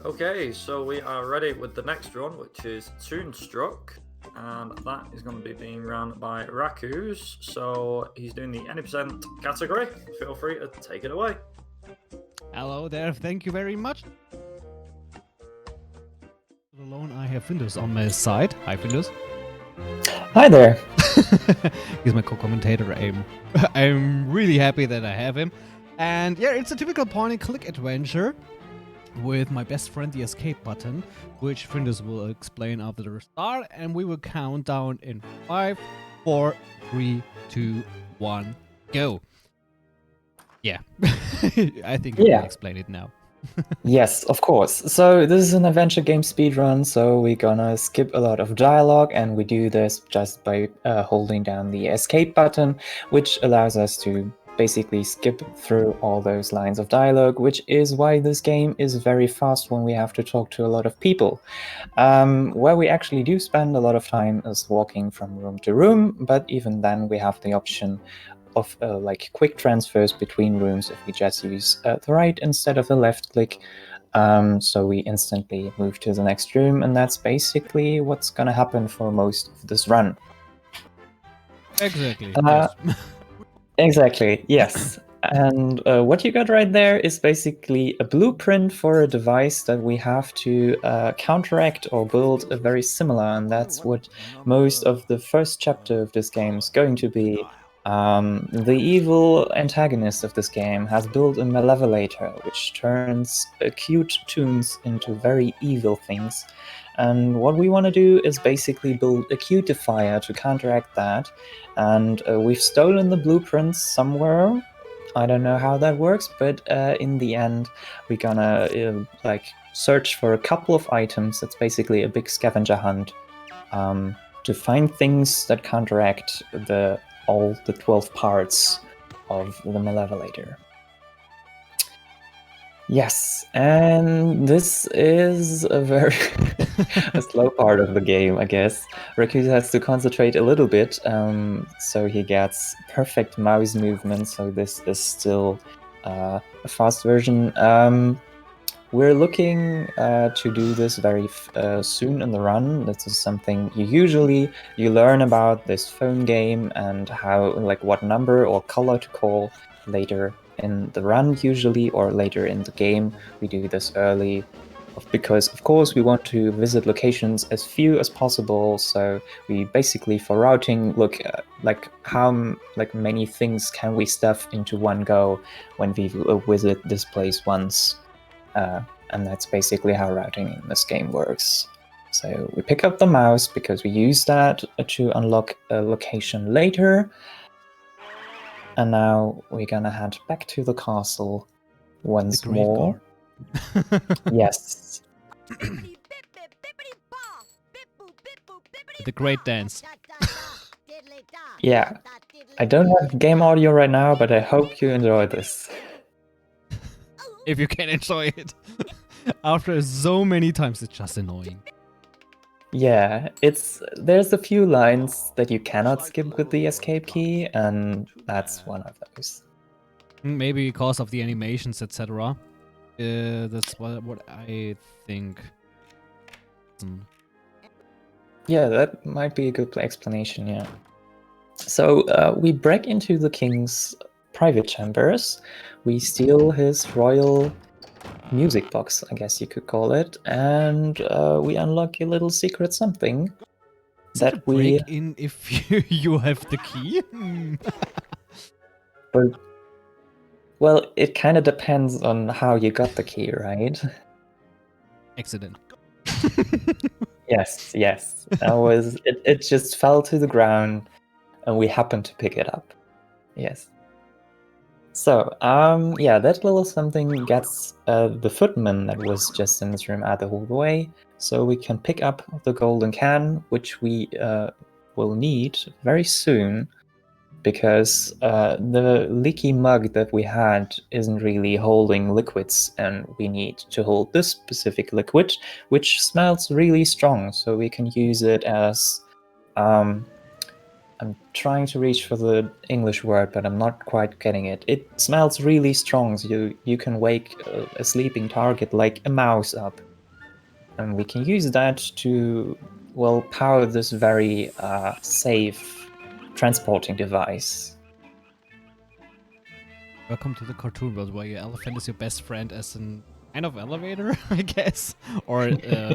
Okay, so we are ready with the next one, which is Toonstruck, and that is going to be being run by Racooze. So he's doing the any percent category. Feel free to take it away. Hello there, thank you very much. Alone, I have Findus on my side. Hi, Findus. Hi there. He's my co-commentator. I'm really happy that I have him. And yeah, it's a typical point-and-click adventure with my best friend, the escape button, which Findus will explain after the start, and we will count down in 5, 4, 3, 2, 1, go. Yeah, I think you can explain it now. Yes, of course. So this is an adventure game speedrun, so we're gonna skip a lot of dialogue, and we do this just by holding down the escape button, which allows us to basically skip through all those lines of dialogue, which is why this game is very fast when we have to talk to a lot of people. Where we actually do spend a lot of time is walking from room to room, but even then we have the option of like quick transfers between rooms if we just use the right instead of the left click. So we instantly move to the next room, and that's basically what's gonna happen for most of this run. Exactly. Yes. Exactly, yes. And what you got right there is basically a blueprint for a device that we have to counteract or build a very similar, and that's what most of the first chapter of this game is going to be. The evil antagonist of this game has built a malevolator, which turns cute toons into very evil things. And what we want to do is basically build a cutifier to counteract that. And we've stolen the blueprints somewhere. I don't know how that works, but in the end, we're gonna like search for a couple of items. That's basically a big scavenger hunt to find things that counteract all the 12 parts of the malevolator. Yes, and this is a very a slow part of the game, I guess. Racooze has to concentrate a little bit, so he gets perfect mouse movement, so this is still a fast version. We're looking to do this very soon in the run. This is something you learn about this phone game and how, like, what number or color to call later in the run usually, or later in the game. We do this early because, of course, we want to visit locations as few as possible. So we basically, for routing, look at how many things can we stuff into one go when we visit this place once. And that's basically how routing in this game works. So we pick up the mouse because we use that to unlock a location later. And now we're gonna head back to the castle once more. Yes. The great dance. Yeah. I don't have game audio right now, but I hope you enjoy this. If you can enjoy it. After so many times, it's just annoying. Yeah, there's a few lines that you cannot skip with the escape key, and that's one of those. Maybe because of the animations, etc. That's what I think. Yeah, that might be a good explanation, yeah. So we break into the king's private chambers, we steal his royal music box, I guess you could call it, and we unlock a little secret something that we break in if you have the key. Well, it kind of depends on how you got the key, right? Accident. Yes. It just fell to the ground, and we happened to pick it up. Yes. So, yeah, that little something gets the footman that was just in this room out of the way, so we can pick up the golden can, which we will need very soon, because the leaky mug that we had isn't really holding liquids, and we need to hold this specific liquid, which smells really strong, so we can use it as... I'm trying to reach for the English word, but I'm not quite getting it. It smells really strong, so you can wake a sleeping target like a mouse up. And we can use that to, well, power this very safe transporting device. Welcome to the cartoon world where your elephant is your best friend as an kind of elevator, I guess, or a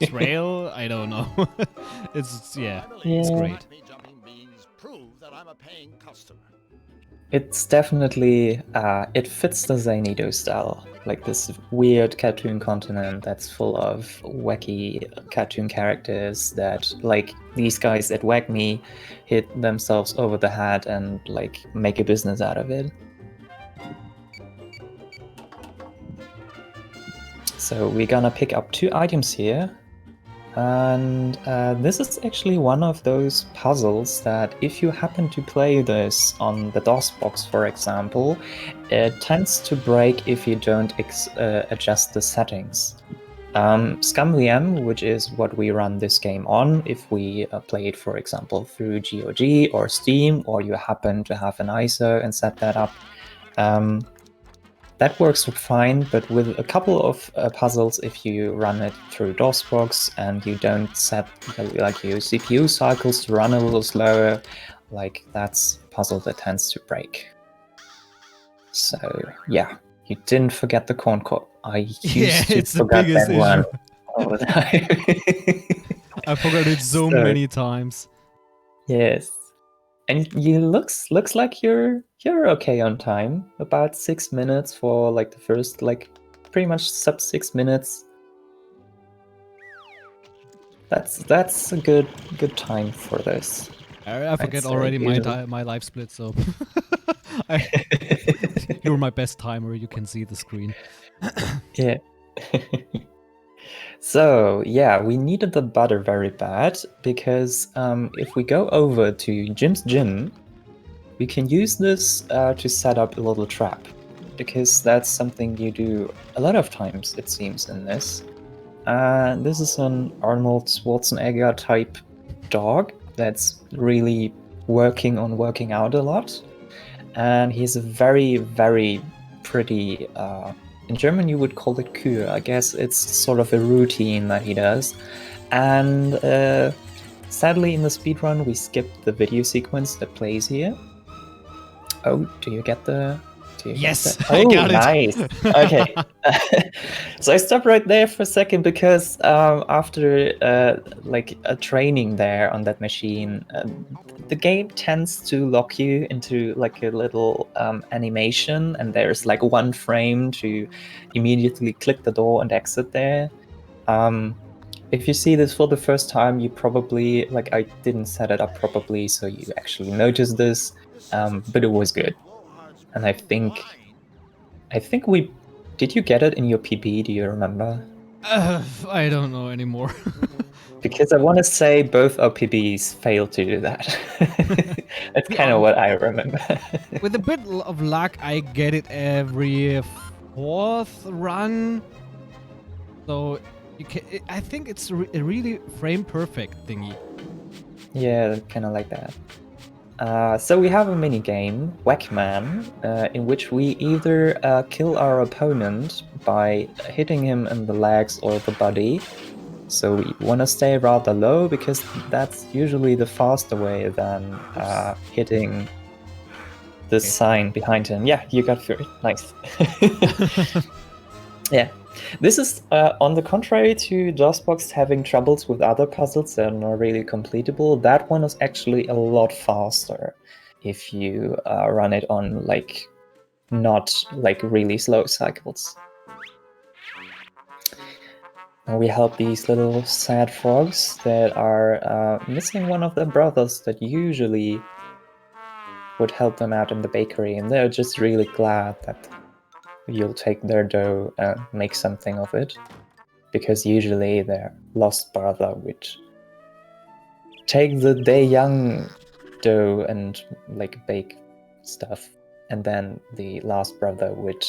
trail. I don't know. It's it's Yeah. great. It's definitely, it fits the Zanido style, like this weird cartoon continent that's full of wacky cartoon characters that, like, these guys at Wag Me hit themselves over the head and, like, make a business out of it. So we're gonna pick up 2 items here. And this is actually one of those puzzles that if you happen to play this on the DOS box, for example, it tends to break if you don't adjust the settings. ScumVM, which is what we run this game on, if we play it, for example, through GOG or Steam, or you happen to have an ISO and set that up, that works fine, but with a couple of puzzles, if you run it through DOSBox and you don't set like your CPU cycles to run a little slower, like that's a puzzle that tends to break. So yeah, you didn't forget the corn cob. I used to it's the forget biggest that one issue. all the time. I forgot it so many times. Yes. And you looks like you're okay on time. About 6 minutes for like the first, like, pretty much sub 6 minutes. That's a good time for this. I forget I'd say already usually. my life split, so you're my best timer. You can see the screen. Yeah. So yeah, we needed the butter very bad because if we go over to Jim's gym, we can use this to set up a little trap, because that's something you do a lot of times, it seems, in this. This is an Arnold Schwarzenegger type dog that's really working out a lot. And he's a very, very pretty, in German you would call it Kür. I guess it's sort of a routine that he does. And sadly in the speedrun we skipped the video sequence that plays here. Oh, do you get the... Yes, Oh, I got it. nice. Okay. So I stopped right there for a second because after like a training there on that machine, the game tends to lock you into like a little animation, and there's like 1 frame to immediately click the door and exit there. If you see this for the first time, you probably, like, I didn't set it up properly, so you actually noticed this, but it was good. And I think we... Did you get it in your PB? Do you remember? I don't know anymore. Because I want to say both our PBs failed to do that. That's kind of what I remember. With a bit of luck, I get it every 4th run. So you can, I think it's a really frame perfect thingy. Yeah, kind of like that. So we have a mini game, Whackman, in which we either kill our opponent by hitting him in the legs or the body. So we want to stay rather low because that's usually the faster way than hitting the sign behind him. Yeah, you got through it. Nice. Yeah. This is, on the contrary to DOSBox having troubles with other puzzles that are not really completable, that one is actually a lot faster if you run it on, like, not, like, really slow cycles. And we help these little sad frogs that are missing one of their brothers that usually would help them out in the bakery, and they're just really glad that you'll take their dough and make something of it, because usually their lost brother would take the day young dough and, like, bake stuff, and then the last brother would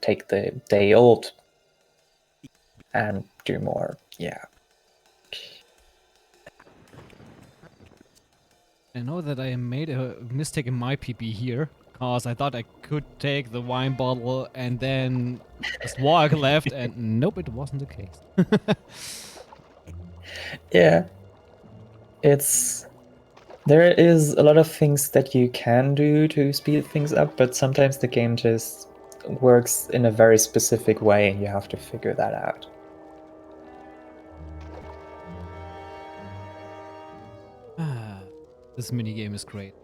take the day old and do more. Yeah. I know that I made a mistake in my PP here, because I thought I could take the wine bottle and then just walk left, and nope, it wasn't the case. Yeah, there is a lot of things that you can do to speed things up, but sometimes the game just works in a very specific way, and you have to figure that out. This minigame is great.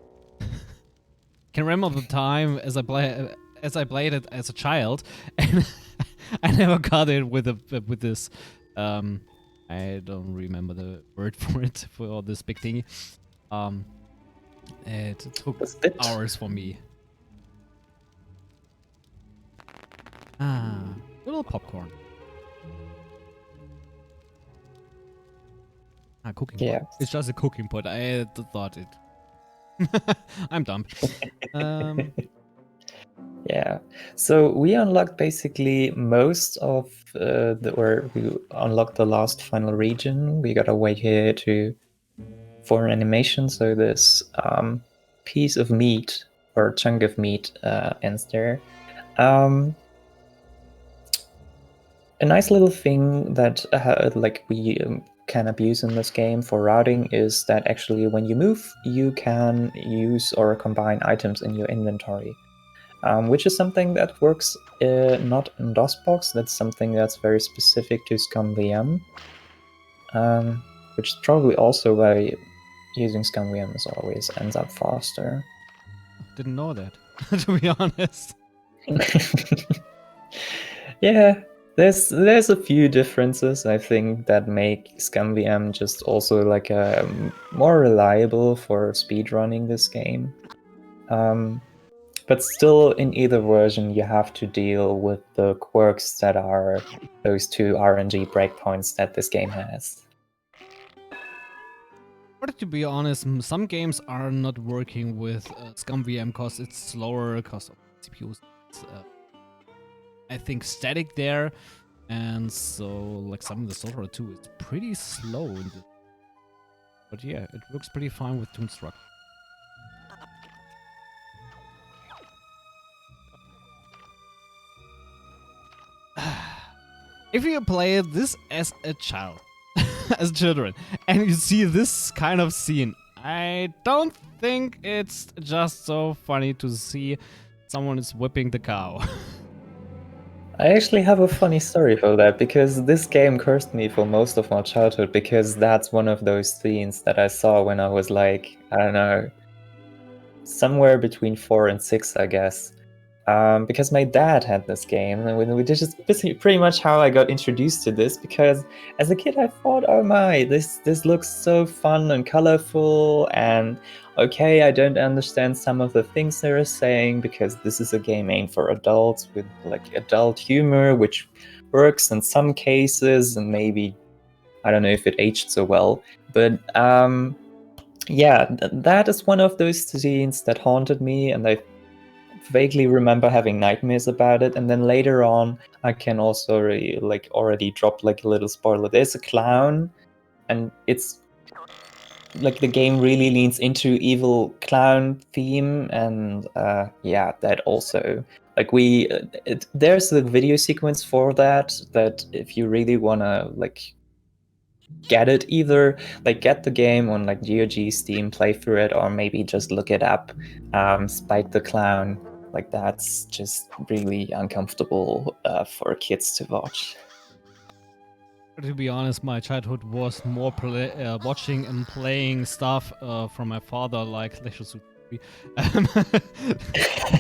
Can remember the time as I played it as a child, and I never got it with this. I don't remember the word for it, for this big thingy. It took hours for me. Little popcorn. Cooking Yeah. pot. It's just a cooking pot. I thought it. I'm dumb. Yeah. So we unlocked basically most of we unlocked the last final region. We gotta wait here for an animation. So this piece of meat or chunk of meat ends there. A nice little thing that we can abuse in this game for routing is that actually when you move, you can use or combine items in your inventory, which is something that works not in DOSBox. That's something that's very specific to ScumVM, which is probably also why using ScumVM is always ends up faster. Didn't know that, to be honest. Yeah. There's a few differences, I think, that make ScumVM just also like more reliable for speedrunning this game. But still, in either version, you have to deal with the quirks that are those two RNG breakpoints that this game has. But to be honest, some games are not working with ScumVM because it's slower, because of CPUs. It's, I think static there, and so like some of the software too is pretty slow. But yeah, it works pretty fine with Toonstruck. If you play this as a child, as children, and you see this kind of scene, I don't think it's just so funny to see someone is whipping the cow. I actually have a funny story for that, because this game cursed me for most of my childhood, because that's one of those scenes that I saw when I was like, I don't know, somewhere between 4 and 6, I guess. Because my dad had this game, and which is just pretty much how I got introduced to this. Because as a kid, I thought, "Oh my, this looks so fun and colorful." And okay, I don't understand some of the things they're saying because this is a game aimed for adults with like adult humor, which works in some cases, and maybe I don't know if it aged so well, but yeah, that is one of those scenes that haunted me, and I vaguely remember having nightmares about it. And then later on, I can also already drop like a little spoiler. There's a clown, and it's like the game really leans into evil clown theme, and yeah, that also like there's a video sequence for that if you really wanna like get it, either like get the game on like GOG, Steam, play through it, or maybe just look it up. Spike the Clown, like that's just really uncomfortable for kids to watch. To be honest, my childhood was more watching and playing stuff from my father, like Leisure Suit 3.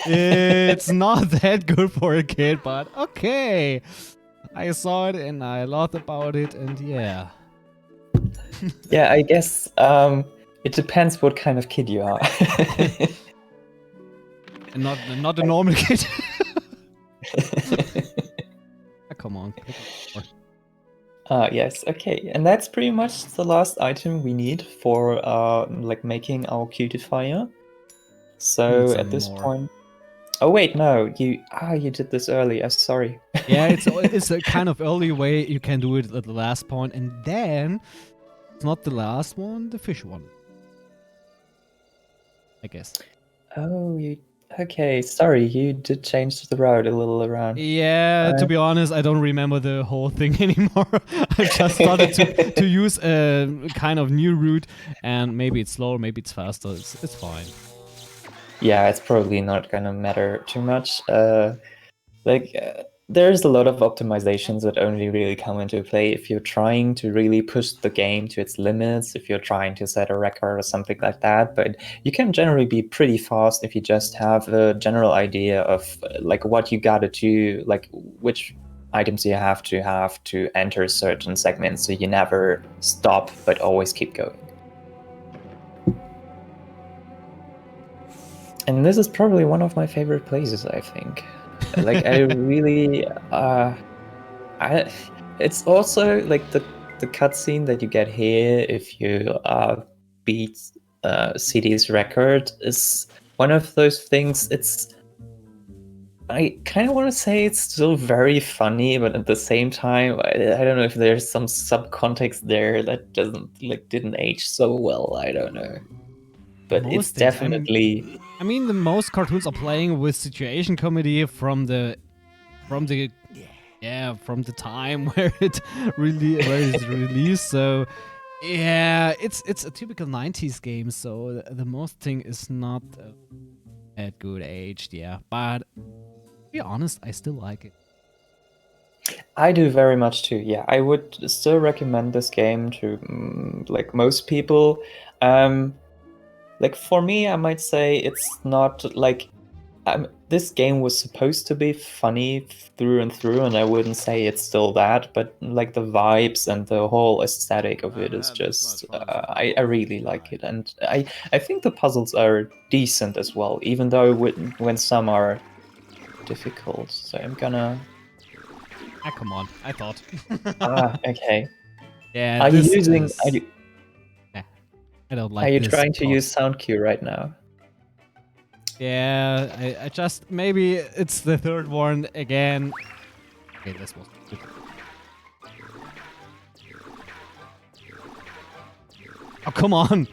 It's not that good for a kid, but okay. I saw it and I laughed about it, and yeah. Yeah, I guess it depends what kind of kid you are. And not a normal kid. Come on. Yes, okay, and that's pretty much the last item we need for like making our cutifier. So at this point, oh wait, no, you did this earlier. Sorry. Yeah, it's a kind of early way you can do it at the last point, and then it's not the last one, the fish one, I guess. Oh, Okay, sorry, you did change the route a little around. Yeah, to be honest, I don't remember the whole thing anymore. I just started to use a kind of new route, and maybe it's slower, maybe it's faster. It's fine. Yeah, it's probably not gonna matter too much. There's a lot of optimizations that only really come into play if you're trying to really push the game to its limits, if you're trying to set a record or something like that. But you can generally be pretty fast if you just have a general idea of like what you gotta do, like which items you have to enter certain segments, so you never stop but always keep going. And this is probably one of my favorite places, I think. Like I really I it's also like the cutscene that you get here if you beat CD's record is one of those things. I kind of want to say it's still very funny, but at the same time, I don't know if there's some subcontext there that didn't age so well. I don't know, but Most it's things, definitely. I mean, the most cartoons are playing with situation comedy from the time where it is released. So yeah, it's a typical 90s game. So the most thing is not at good aged. Yeah, but to be honest, I still like it. I do very much too. Yeah, I would still recommend this game to like most people. Like for me, I might say it's not like this game was supposed to be funny through and through, and I wouldn't say it's still that. But like the vibes and the whole aesthetic of it is just I really like it, and I think the puzzles are decent as well, even though when some are difficult. So I'm gonna. Ah, come on! I thought. Okay. Yeah, Are you this using? is. I don't like. Are you this trying to plot. use sound cue right now? Yeah, I just maybe it's the third one again. Okay, this was good. Oh, come on!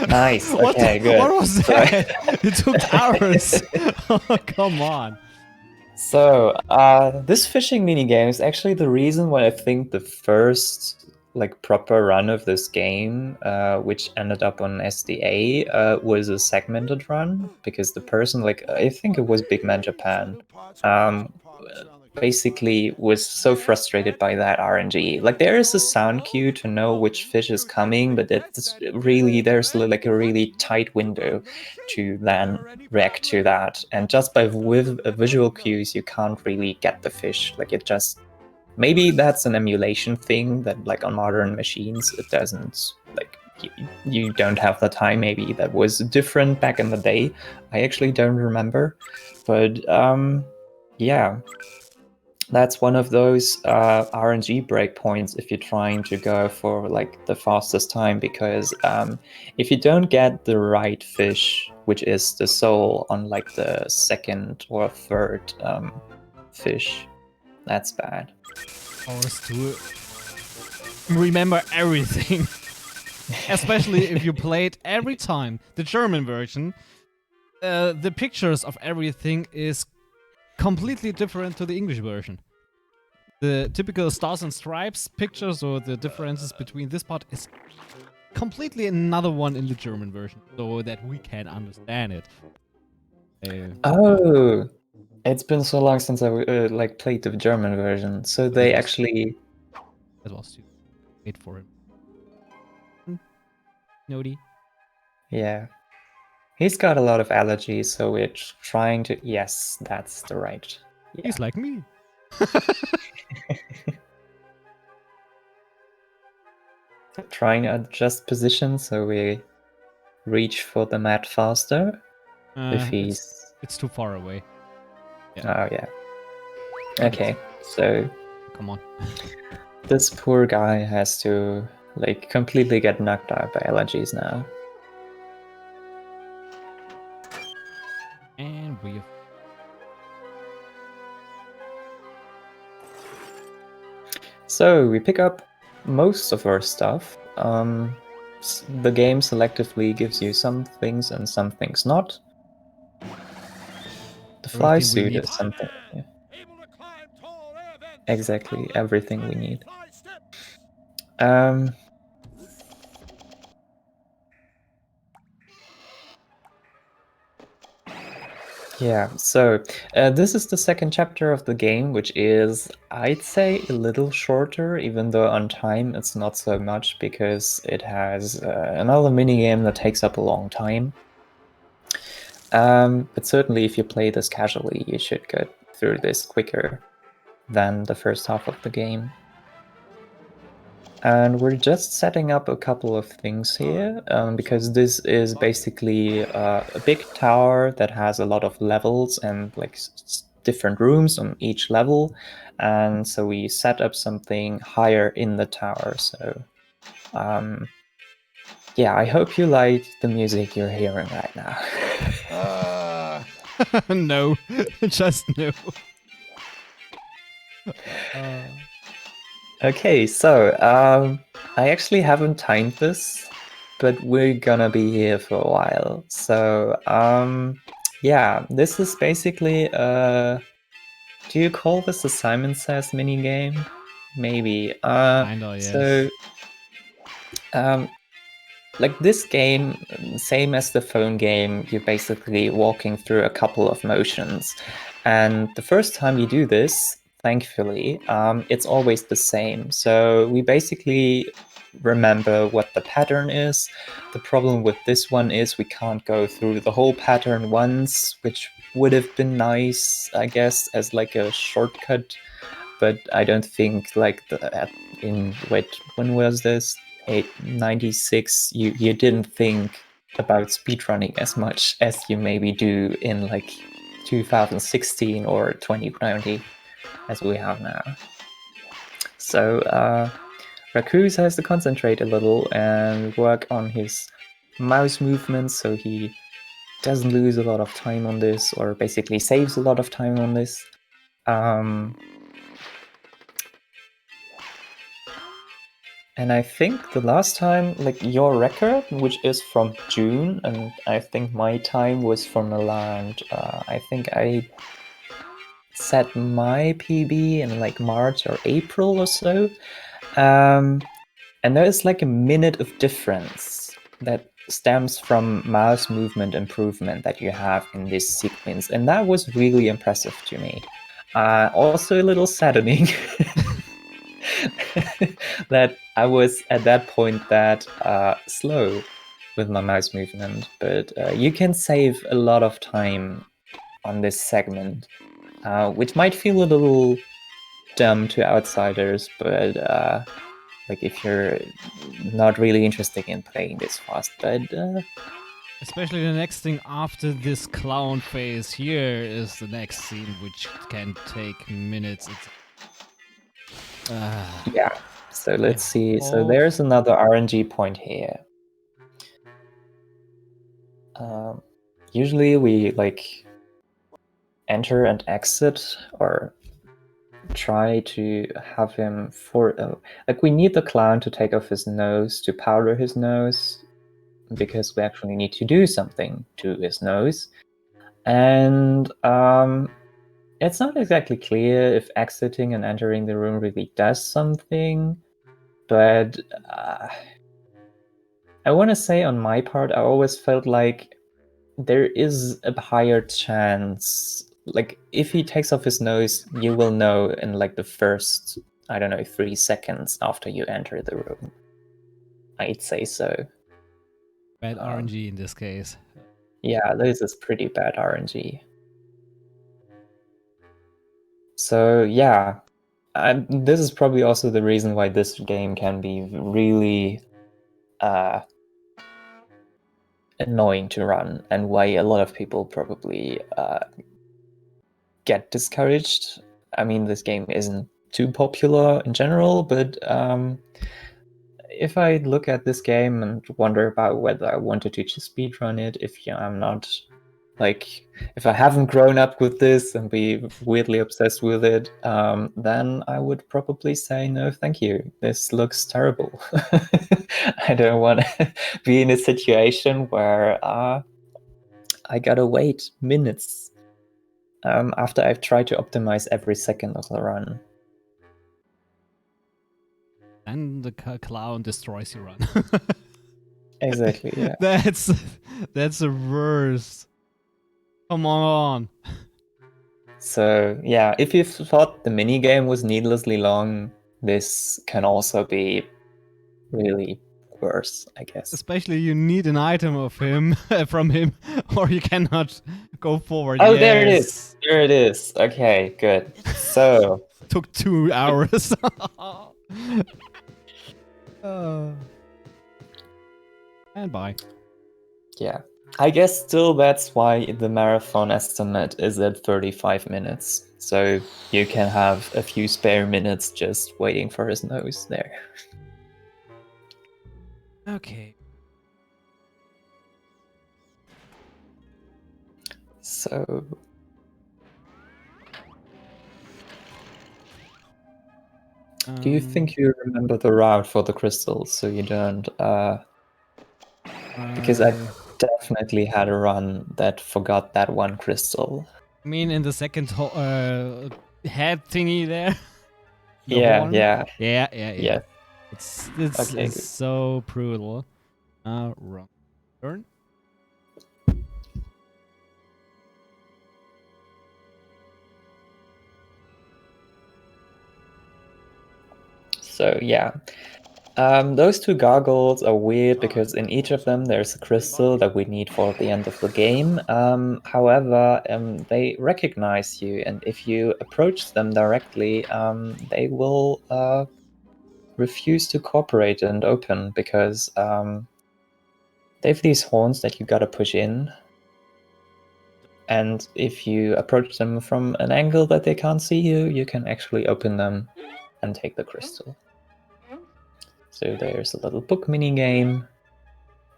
Nice. What Okay, good. What was that? It took hours. Oh, come on. So, this fishing minigame is actually the reason why I think the first like proper run of this game, which ended up on SDA, was a segmented run because the person, like I think it was Big Man Japan, basically was so frustrated by that RNG. Like there is a sound cue to know which fish is coming, but it's really there's like a really tight window to then react to that, and just by with visual cues you can't really get the fish. Like it just maybe that's an emulation thing that like on modern machines it doesn't like you don't have the time. Maybe that was different back in the day. I actually don't remember, but yeah, that's one of those RNG breakpoints if you're trying to go for like the fastest time, because if you don't get the right fish, which is the soul on like the second or third fish, that's bad. Hours to remember everything. Especially if you played every time the German version. The pictures of everything is completely different to the English version. The typical stars and stripes pictures or the differences between this part is completely another one in the German version, so that we can understand it. Oh, it's been so long since I like played the German version, so they actually. That was too. Wait for him. Nody. Yeah. He's got a lot of allergies, so we're trying to. Yes, that's the right. Yeah. He's like me. Trying to adjust position so we reach for the mat faster. If he's. It's too far away. Yeah. Oh, yeah. Okay, so. Come on. This poor guy has to, like, completely get knocked out by allergies now. And we. So we pick up most of our stuff. The game selectively gives you some things and some things not. The fly Everything we suit need. is something. Yeah. Exactly, everything we need. Yeah, so this is the second chapter of the game, which is, I'd say, a little shorter, even though on time it's not so much, because it has another minigame that takes up a long time. But certainly if you play this casually, you should get through this quicker than the first half of the game. And we're just setting up a couple of things here, because this is basically a big tower that has a lot of levels and like different rooms on each level. And so we set up something higher in the tower. So yeah, I hope you like the music you're hearing right now. No, just no. Okay, so I actually haven't timed this, but we're gonna be here for a while. So yeah, this is basically do you call this a Simon Says minigame? Maybe. Kinda, yes. So like this game, same as the phone game, you're basically walking through a couple of motions. And the first time you do this, thankfully, it's always the same. So we basically remember what the pattern is. The problem with this one is we can't go through the whole pattern once, which would have been nice, I guess, as like a shortcut. But I don't think like when was this? 96, you didn't think about speedrunning as much as you maybe do in like 2016 or 2020 as we have now. So Racooze has to concentrate a little and work on his mouse movements so he doesn't lose a lot of time on this, or basically saves a lot of time on this. And I think the last time, like your record, which is from June, and I think my time was from around, I think I set my PB in like March or April or so. And there is like a minute of difference that stems from mouse movement improvement that you have in this sequence. And that was really impressive to me. Also a little saddening. That I was at that point that slow with my mouse movement, but you can save a lot of time on this segment, which might feel a little dumb to outsiders, but like if you're not really interested in playing this fast, but Especially the next thing after this clown phase here is the next scene, which can take minutes. yeah. So let's see. So there's another RNG point here. Usually we like enter and exit, or try to have him like we need the clown to take off his nose to powder his nose, because we actually need to do something to his nose. And it's not exactly clear if exiting and entering the room really does something, but I want to say on my part, I always felt like there is a higher chance, like if he takes off his nose, you will know in like the first, I don't know, 3 seconds after you enter the room. I'd say so. Bad RNG in this case. Yeah, this is pretty bad RNG. So yeah, this is probably also the reason why this game can be really annoying to run, and why a lot of people probably get discouraged. I mean, this game isn't too popular in general, but if I look at this game and wonder about whether I wanted to just speedrun it, if I'm not Like, if I haven't grown up with this and be weirdly obsessed with it, then I would probably say no, thank you. This looks terrible. I don't want to be in a situation where I gotta wait minutes after I've tried to optimize every second of the run. And the clown destroys your run. Exactly, yeah. That's the worst. Come on. So yeah, if you thought the minigame was needlessly long, this can also be really worse, I guess. Especially you need an item of him from him, or you cannot go forward. Oh, Yes. there it is. There it is. Okay, good. So Took 2 hours. And bye. yeah, I guess still that's why the marathon estimate is at 35 minutes. So you can have a few spare minutes just waiting for his nose there. Okay. So do you think you remember the route for the crystals so you don't because I definitely had a run that forgot that one crystal. I mean, in the second head thingy there. The Yeah, horn? yeah. Yeah. It's Okay, it's good. so brutal. Wrong turn. So yeah. Those two gargoyles are weird because in each of them there's a crystal that we need for the end of the game. However, they recognize you, and if you approach them directly, they will refuse to cooperate and open because they have these horns that you gotta push in. And if you approach them from an angle that they can't see you, you can actually open them and take the crystal. So there's a little book mini game.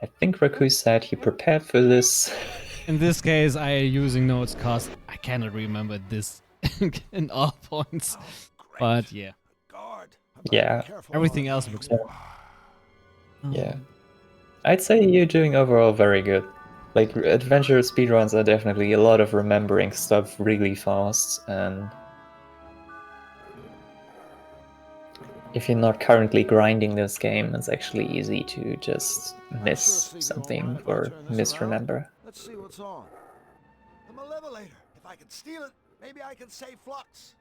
I think Racooze said he prepared for this. In this case, I am using notes because I cannot remember this in all points. But yeah, Yeah. everything else looks Yeah. Yeah. I'd say you're doing overall very good. Like, adventure speedruns are definitely a lot of remembering stuff really fast, and if you're not currently grinding this game, it's actually easy to just miss something or misremember. Let's see what's on. The Malevolator. If I can steal it, maybe I can save Flux.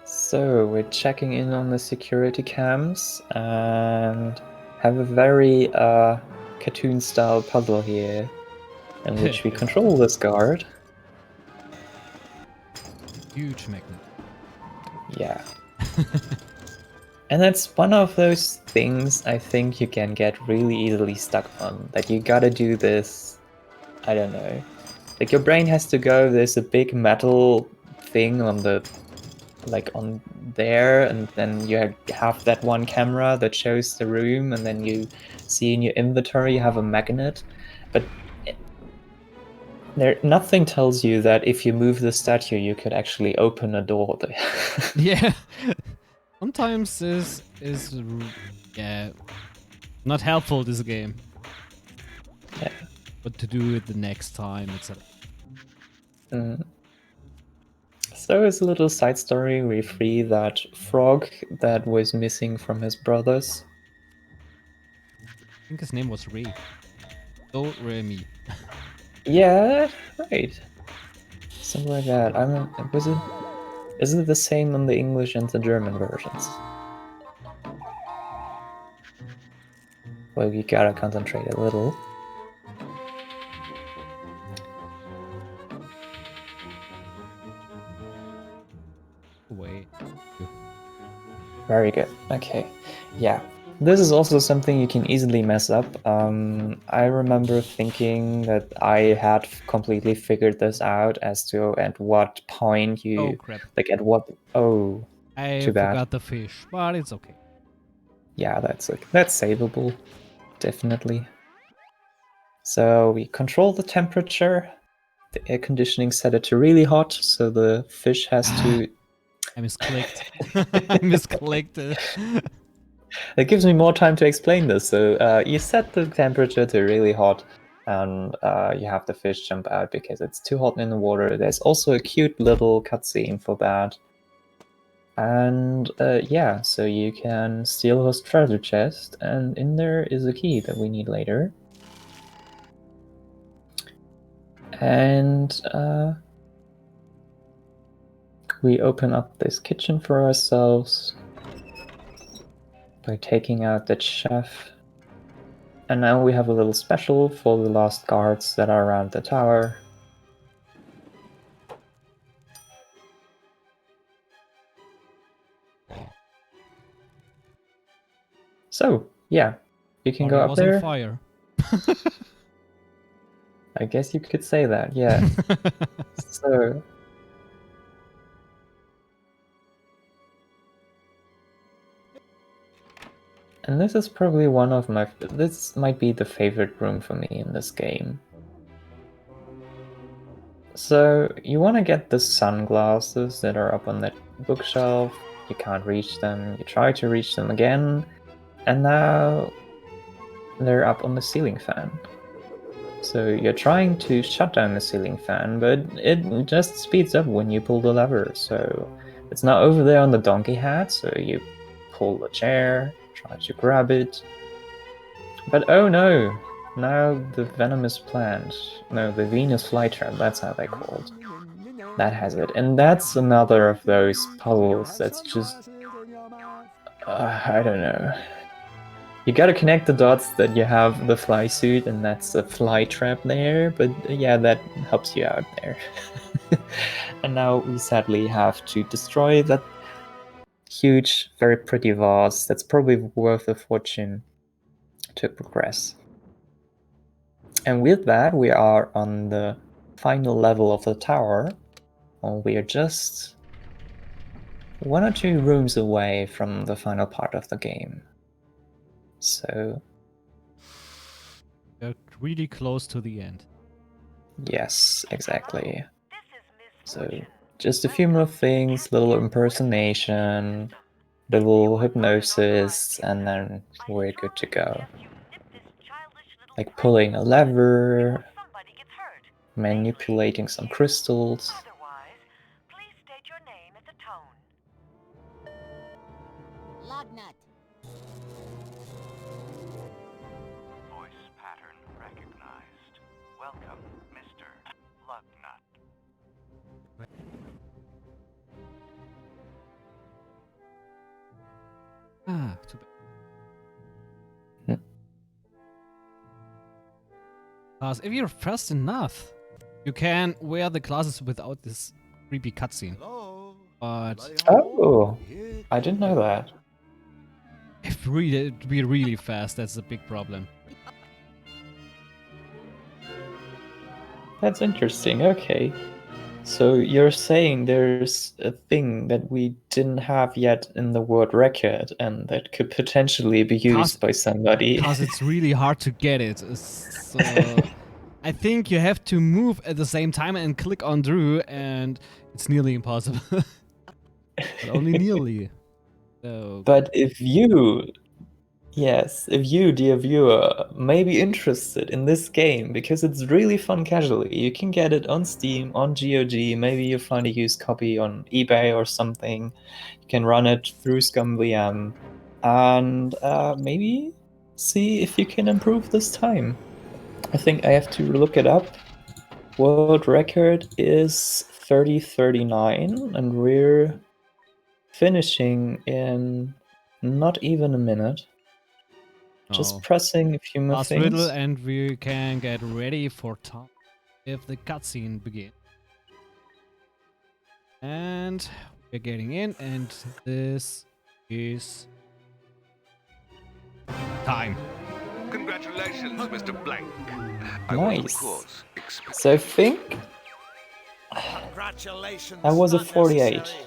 So we're checking in on the security cams and have a very cartoon-style puzzle here, in which we control this guard. huge magnet. Yeah. And that's one of those things I think you can get really easily stuck on. That you gotta do this, I don't know. Like, your brain has to go, there's a big metal thing on the, like, on there, and then you have that one camera that shows the room, and then you see in your inventory you have a magnet. But nothing tells you that if you move the statue, you could actually open a door there. Yeah. Sometimes this is not helpful, this game. Yeah. What to do it the next time, etc. So as a little side story, we free that frog that was missing from his brothers. I think his name was Ray. Do Re Mi. Yeah, right. Something like that. Is it the same on the English and the German versions? Well, you gotta concentrate a little. Wait. Very good. Okay. Yeah. This is also something you can easily mess up. I remember thinking that I had completely figured this out as to at what point you... Oh crap. Like at what... Oh, I too bad. forgot the fish, but it's okay. Yeah, that's savable. Definitely. So we control the temperature. The air conditioning set it to really hot, so the fish has to... I misclicked. I misclicked. It gives me more time to explain this. So you set the temperature to really hot, and you have the fish jump out because it's too hot in the water. There's also a cute little cutscene for that. And yeah, so you can steal his treasure chest, and in there is a key that we need later. And we open up this kitchen for ourselves by taking out the chef. And now we have a little special for the lost guards that are around the tower. So, yeah, you can go up was on there. fire. I guess you could say that, yeah. So... And this is probably one of my... This might be the favorite room for me in this game. So, you want to get the sunglasses that are up on that bookshelf. You can't reach them. You try to reach them again. And now they're up on the ceiling fan. So you're trying to shut down the ceiling fan, but it just speeds up when you pull the lever. So it's not over there on the donkey hat, so you pull the chair, try to grab it. But oh no! Now the venomous plant, no, the Venus flytrap, that's how they're called. That has it. And that's another of those puzzles that's just... I don't know. You gotta connect the dots that you have the fly suit and that's a fly trap there, but yeah, that helps you out there. And now we sadly have to destroy that huge, very pretty vase that's probably worth a fortune to progress. And with that, we are on the final level of the tower. And we are just 1 or 2 rooms away from the final part of the game. So... They're really close to the end. yes, exactly. So, just a few more things, little impersonation, little hypnosis, and then we're good to go. Like pulling a lever, manipulating some crystals. Lognut. Voice pattern recognized. Welcome, Mr. Lugnut. Ah, too bad. Because if you're fast enough, you can wear the glasses without this creepy cutscene. Hello. But Oh, I didn't know that. if really be really fast, that's a big problem. That's interesting, okay. So you're saying there's a thing that we didn't have yet in the world record and that could potentially be used by somebody. Because it's really hard to get it. So I think you have to move at the same time and click on Drew, and it's nearly impossible. But only nearly. So But if you, yes, if you, dear viewer, may be interested in this game, because it's really fun casually, you can get it on Steam, on GOG, maybe you find a used copy on eBay or something. You can run it through ScumVM, and maybe see if you can improve this time. I think I have to look it up. World record is 30:39, and we're finishing in not even a minute. Just pressing a few more last things. riddle, and we can get ready for time if the cutscene begins. And we're getting in, and this is time. Congratulations, Mr. Blank. I Nice. was, of course, expecting. So I think Congratulations. I was a Not 48. necessary.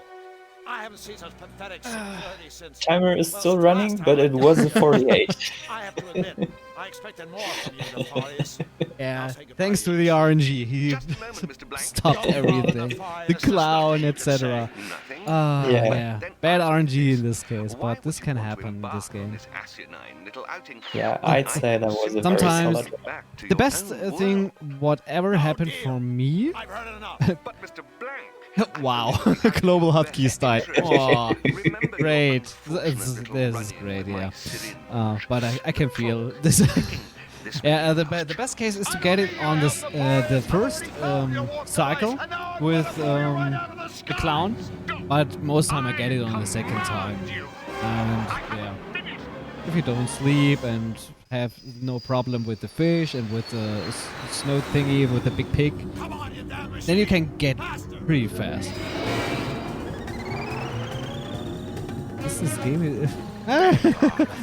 I haven't seen such pathetic stupidity since. Timer is well, still since running, last but time. it was a 48. I have to admit, I expected more from you, Notorious. Yeah, thanks to the RNG, he Just a moment, Mr. Blank. stopped everything. The clown, etc. Nothing. Yeah, Then bad ask RNG this. in this case, Why but this would you can want to happen in embark this on game. this asinine little outing? Yeah, I'd say that was a very Sometimes solid. Back to The your best own thing, world. whatever happened for me. I've heard it enough. But Mr. Blank. Wow, global hotkey style. Oh, great. This is great, yeah. But I can feel this. Yeah, the best case is to get it on this the first cycle with the clown, but most time I get it on the second time. And yeah, if you don't sleep and have no problem with the fish and with the snow thingy with the big pig, then you can get pretty fast. This game is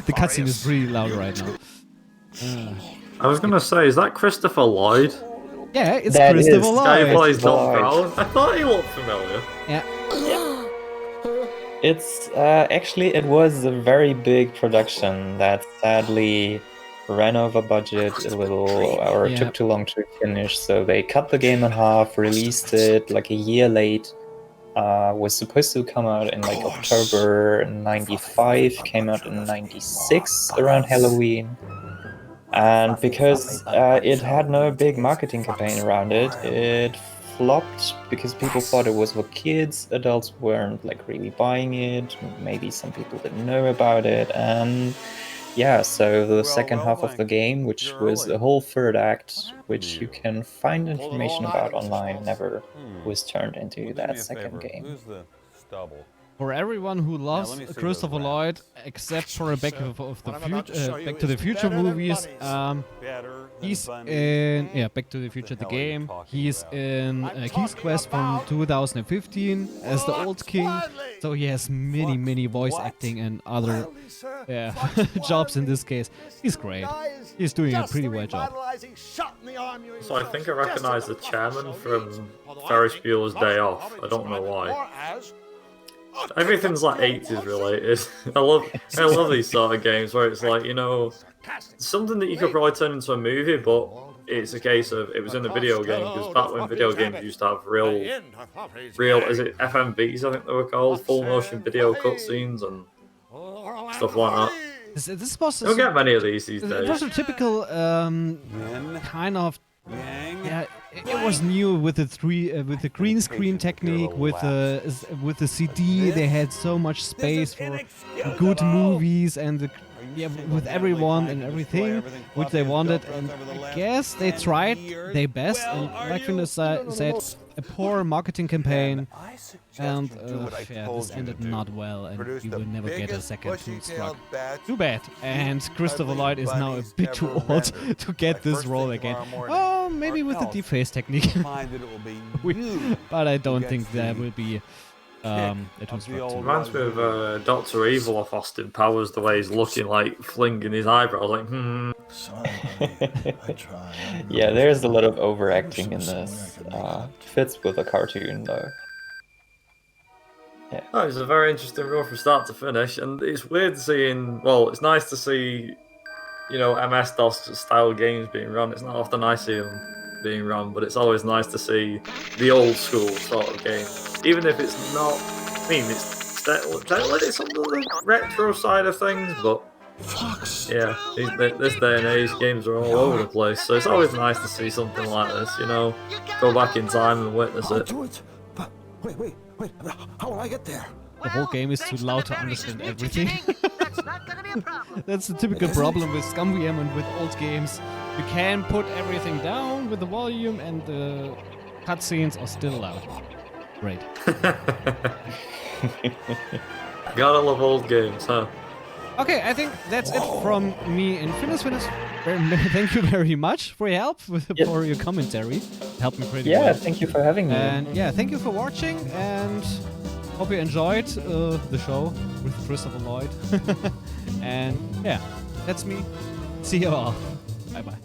the cutscene is pretty loud right now. I was gonna say, is that Christopher Lloyd? Yeah, it's That Christopher is Guy who Lloyd. plays Don Lloyd. Brown. I thought he looked familiar. Yeah, It's actually it was a very big production that sadly ran over budget a little or Yeah. took too long to finish. So they cut the game in half, released it like a year late. Was supposed to come out in like October '95, came out in '96 around Halloween. And because it had no big marketing campaign around it, it flopped because people thought it was for kids. Adults weren't like really buying it. Maybe some people didn't know about it. And yeah, so the second half of the game, which was the whole third act, which you can find information about online, never was turned into that second game. Who's the stubble? for everyone who loves let me see Christopher those Lloyd, except for Back to the Future better than movies, bunnies. he's in Back to the Future the hell are you game. talking He's about? in I'm King's talking Quest from about 2015 as the old king. Wadley. So he has many voice What? acting and other Wadley, sir. yeah Fox jobs in Wadley. this case. He's great. Guys, He's doing a just pretty the well job. revitalizing shot in the arm you So I think I yourself recognise the suggested chairman Buffalo from needs. Although I Ferris think Bueller's Day Buffalo Off. I don't know described it why. more as Everything's like 80s related. I love these sort of games where it's like, you know, something that you could probably turn into a movie, but it's a case of it was in a video game because back when video games used to have real, is it FMVs? I think they were called, full motion video cutscenes and stuff like that. This was You don't get many of these it was days. a typical Yin, kind of yang. yeah. It was new with the green screen technique with the CD. They had so much space for good movies and with everyone and everything which they wanted. And I guess they tried their best. And like Finnis said, a poor marketing campaign. And this ended not well, and we will never get a second Toonstruck. Too bad. And Christopher Lloyd is now a bit too old to get this role again. Oh, maybe with the deface technique. But I don't think there will be a Toonstruck 2. Reminds me of Dr. Evil off Austin Powers, the way he's looking like flinging his eyebrows, like, I try. Yeah, there's a lot of overacting in this. Fits with a cartoon though. Oh, it's a very interesting run from start to finish, and it's weird seeing. Well, it's nice to see, you know, MS-DOS style games being run. It's not often I see them being run, but it's always nice to see the old school sort of game, even if it's not. I mean, it's on the retro side of things, but yeah, this day and age, games are all over the place. So it's always nice to see something like this. You know, go back in time and witness I'll it. do it. But wait. How will I get there? The whole game is too loud to understand everything. That's not gonna be a problem. That's the typical problem with ScumVM and with old games. You can put everything down with the volume and the cutscenes are still loud. Great. Gotta love old games, huh? Okay, I think that's it from me and Finnis. Thank you very much for your help, for your commentary. It helped me pretty well. Yeah, thank you for having me. And yeah, thank you for watching, and hope you enjoyed the show with Christopher Lloyd. And yeah, that's me. See you all. Bye bye.